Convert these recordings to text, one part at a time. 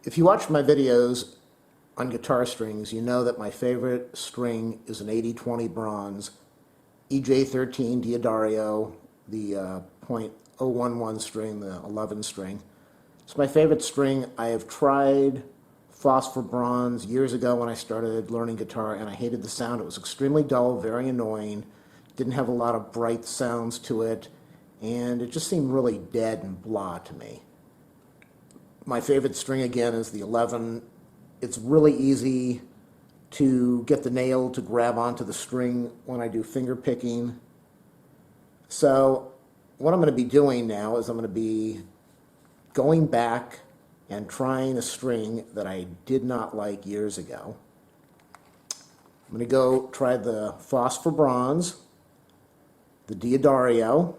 If you watch my videos on guitar strings, you know that my favorite string is an 80-20 bronze EJ13 D'Addario, the .011 string, the 11 string. It's my favorite string. I have tried Phosphor bronze years ago when I started learning guitar, and I hated the sound. It was extremely dull, very annoying, didn't have a lot of bright sounds to it, and it just seemed really dead and blah to me. My favorite string, again, is the 11. It's really easy to get the nail to grab onto the string when I do finger picking. So what I'm going to be doing now is I'm going to be going back and trying a string that I did not like years ago. I'm going to go try the Phosphor bronze, the D'Addario.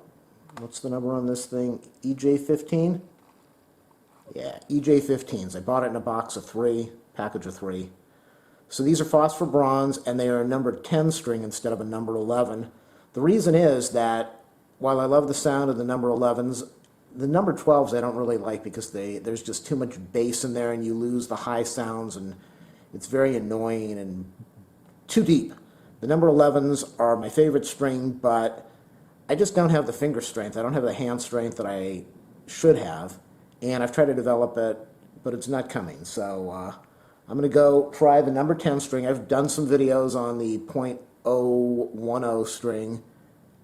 What's the number on this thing? EJ15? Yeah, EJ15s. I bought it in a box of 3, package of 3. So these are Phosphor bronze, and they are a number 10 string instead of a number 11. The reason is that while I love the sound of the number 11s, the number 12s I don't really like because there's just too much bass in there and you lose the high sounds and it's very annoying and too deep. The number 11s are my favorite string, but I just don't have the finger strength. I don't have the hand strength that I should have, and I've tried to develop it, but it's not coming. So I'm going to go try the number 10 string. I've done some videos on the .010 string,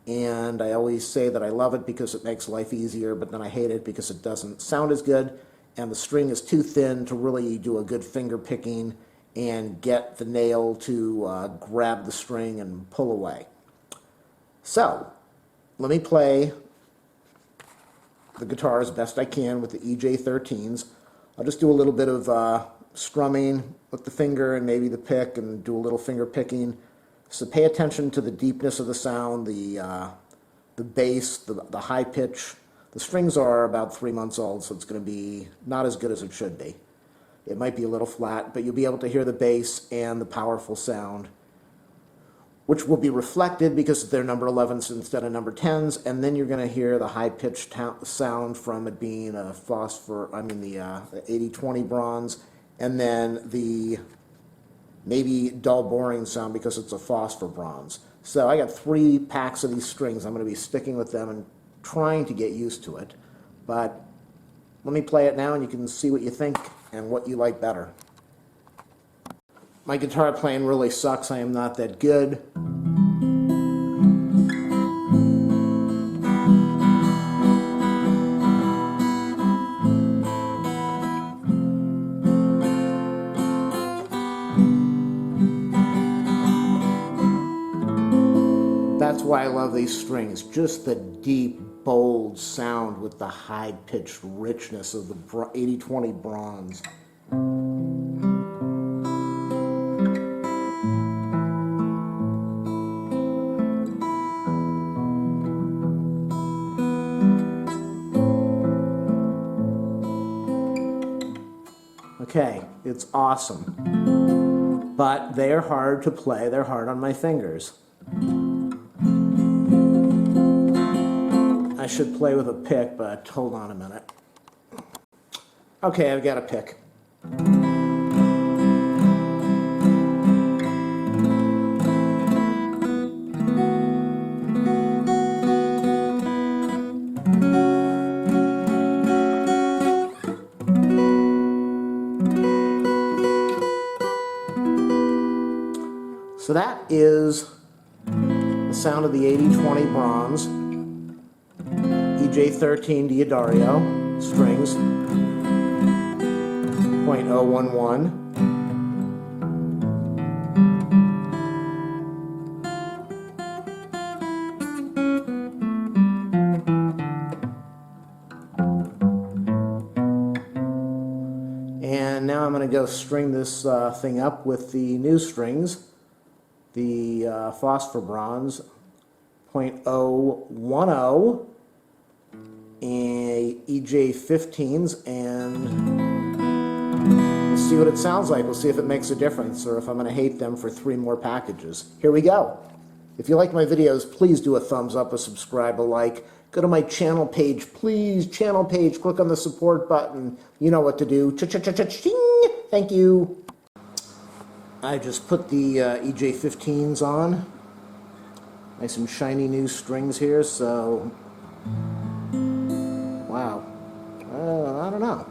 and I always say that I love it because it makes life easier, but then I hate it because it doesn't sound as good, and the string is too thin to really do a good finger picking and get the nail to grab the string and pull away. So let me play the guitar as best I can with the EJ13s. I'll just do a little bit of strumming with the finger and maybe the pick and do a little finger picking. So pay attention to the deepness of the sound, the bass, the high pitch. The strings are about 3 months old, so it's going to be not as good as it should be. It might be a little flat, but you'll be able to hear the bass and the powerful sound, which will be reflected because they're number 11s instead of number 10s, and then you're going to hear the high-pitched sound from it being a Phosphor, the 80-20 bronze, and then the maybe dull, boring sound because it's a Phosphor bronze. So I got 3 packs of these strings. I'm going to be sticking with them and trying to get used to it. But let me play it now, and you can see what you think and what you like better. My guitar playing really sucks. I am not that good. That's why I love these strings. Just the deep, bold sound with the high-pitched richness of the 80-20 bronze. Okay, it's awesome. But they're hard to play. They're hard on my fingers. I should play with a pick, but hold on a minute. Okay, I've got a pick. So that is the sound of the 80-20 bronze EJ13 D'Addario strings, .011. And now I'm going to go string this thing up with the new strings, the Phosphor bronze, .010, and EJ15s, and we'll see what it sounds like. We'll see if it makes a difference or if I'm going to hate them for 3 more packages. Here we go. If you like my videos, please do a thumbs up, a subscribe, a like. go to my channel page, please. Channel page, click on the support button. You know what to do. Cha-cha-cha-cha-ching! Thank you. I just put the EJ15s on. Nice and shiny new strings here, so wow. I don't know.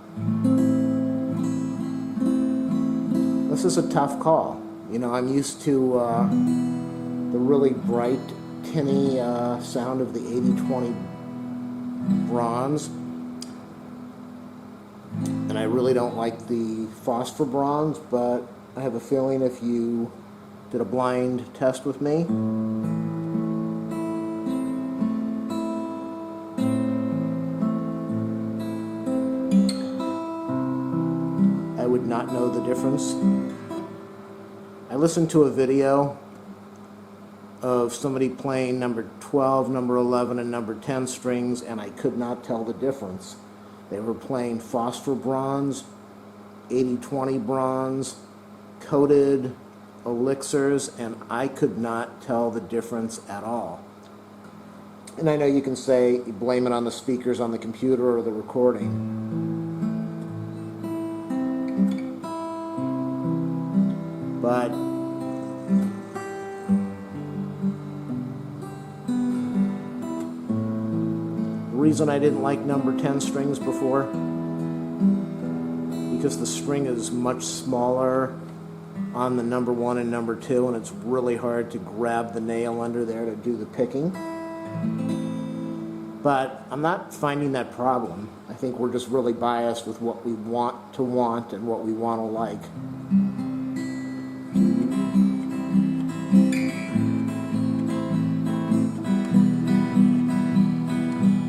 This is a tough call. You know, I'm used to the really bright, tinny sound of the 8020 bronze. And I really don't like the phosphor bronze, but I have a feeling if you did a blind test with me, I would not know the difference. I listened to a video of somebody playing number 12, number 11, and number 10 strings, and I could not tell the difference. They were playing phosphor bronze, 8020 bronze, coated elixirs, and I could not tell the difference at all. And I know you can say you blame it on the speakers on the computer or the recording. But the reason I didn't like number 10 strings before, because the string is much smaller on the number 1 and number 2, and it's really hard to grab the nail under there to do the picking. But I'm not finding that problem. I think we're just really biased with what we want to want and what we want to like.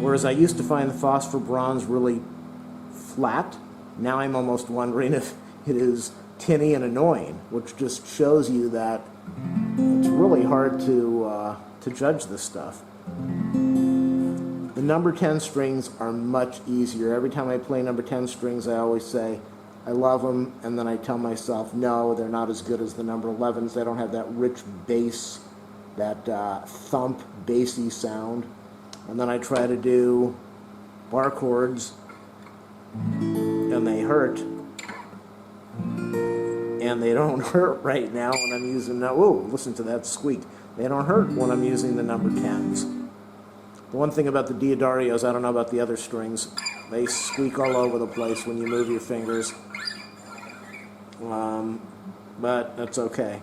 Whereas I used to find the phosphor bronze really flat, now I'm almost wondering if it is tinny and annoying, which just shows you that it's really hard to judge this stuff. The number 10 strings are much easier. Every time I play number 10 strings, I always say, I love them, and then I tell myself, no, they're not as good as the number 11s. They don't have that rich bass, that thump, bassy sound. And then I try to do bar chords, and they hurt. And they don't hurt right now when I'm using, oh, listen to that squeak. They don't hurt when I'm using the number 10s. The one thing about the Diodarios, I don't know about the other strings, they squeak all over the place when you move your fingers. But that's okay.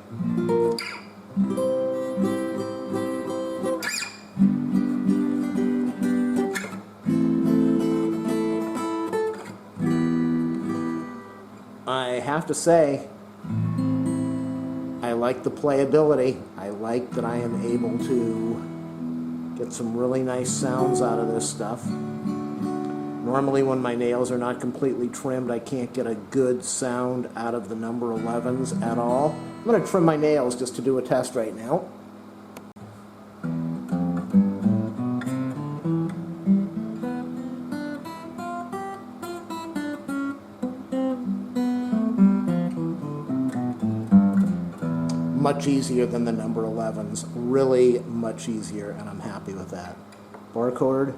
I have to say, I like the playability. I like that I am able to get some really nice sounds out of this stuff. Normally when my nails are not completely trimmed, I can't get a good sound out of the number 11s at all. I'm going to trim my nails just to do a test right now. Much easier than the number 11s, really much easier, and I'm happy with that. Bar chord.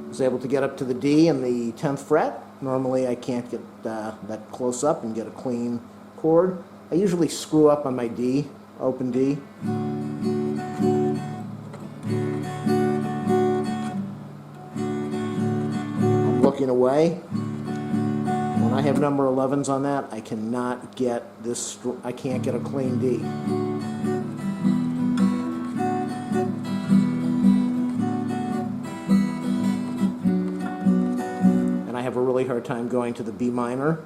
Was able to get up to the D and the 10th fret. Normally I can't get that close up and get a clean chord. I usually screw up on my D, open D. Looking away. When I have number 11s on that, I cannot get this, I can't get a clean D. And I have a really hard time going to the B minor.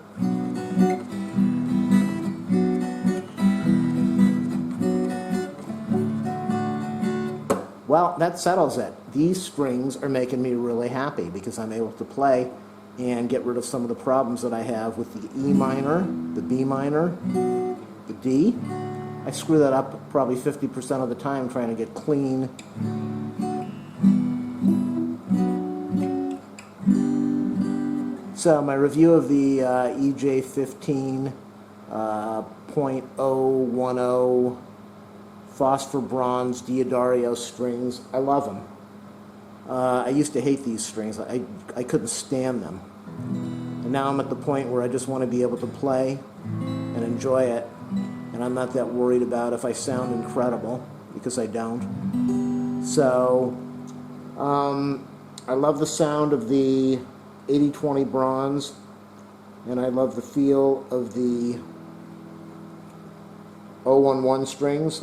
Well, that settles it. These strings are making me really happy because I'm able to play and get rid of some of the problems that I have with the E minor, the B minor, the D. I screw that up probably 50% of the time trying to get clean. So my review of the EJ15 EJ.010 Phosphor Bronze Diodario strings. I love them. I used to hate these strings. I couldn't stand them. And now I'm at the point where I just want to be able to play and enjoy it. And I'm not that worried about if I sound incredible, because I don't. So, I love the sound of the 8020 Bronze, and I love the feel of the 011 strings.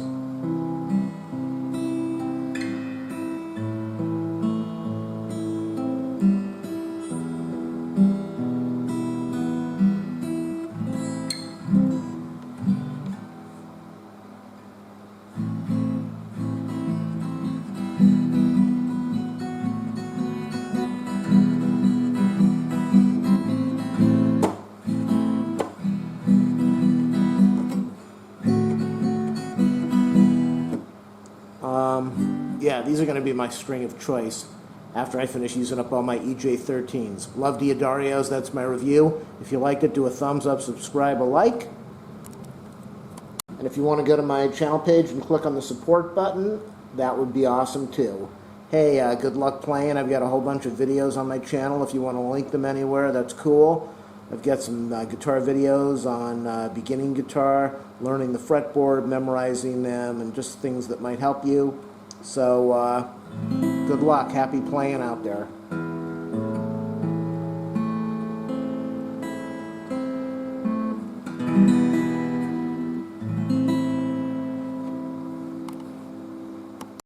Yeah, these are going to be my string of choice after I finish using up all my EJ13s. Love Diodarios, that's my review. If you liked it, do a thumbs up, subscribe, a like. And if you want to go to my channel page and click on the support button, that would be awesome too. Hey, good luck playing. I've got a whole bunch of videos on my channel. If you want to link them anywhere, that's cool. I've got some guitar videos on beginning guitar, learning the fretboard, memorizing them, and just things that might help you. So, good luck. Happy playing out there.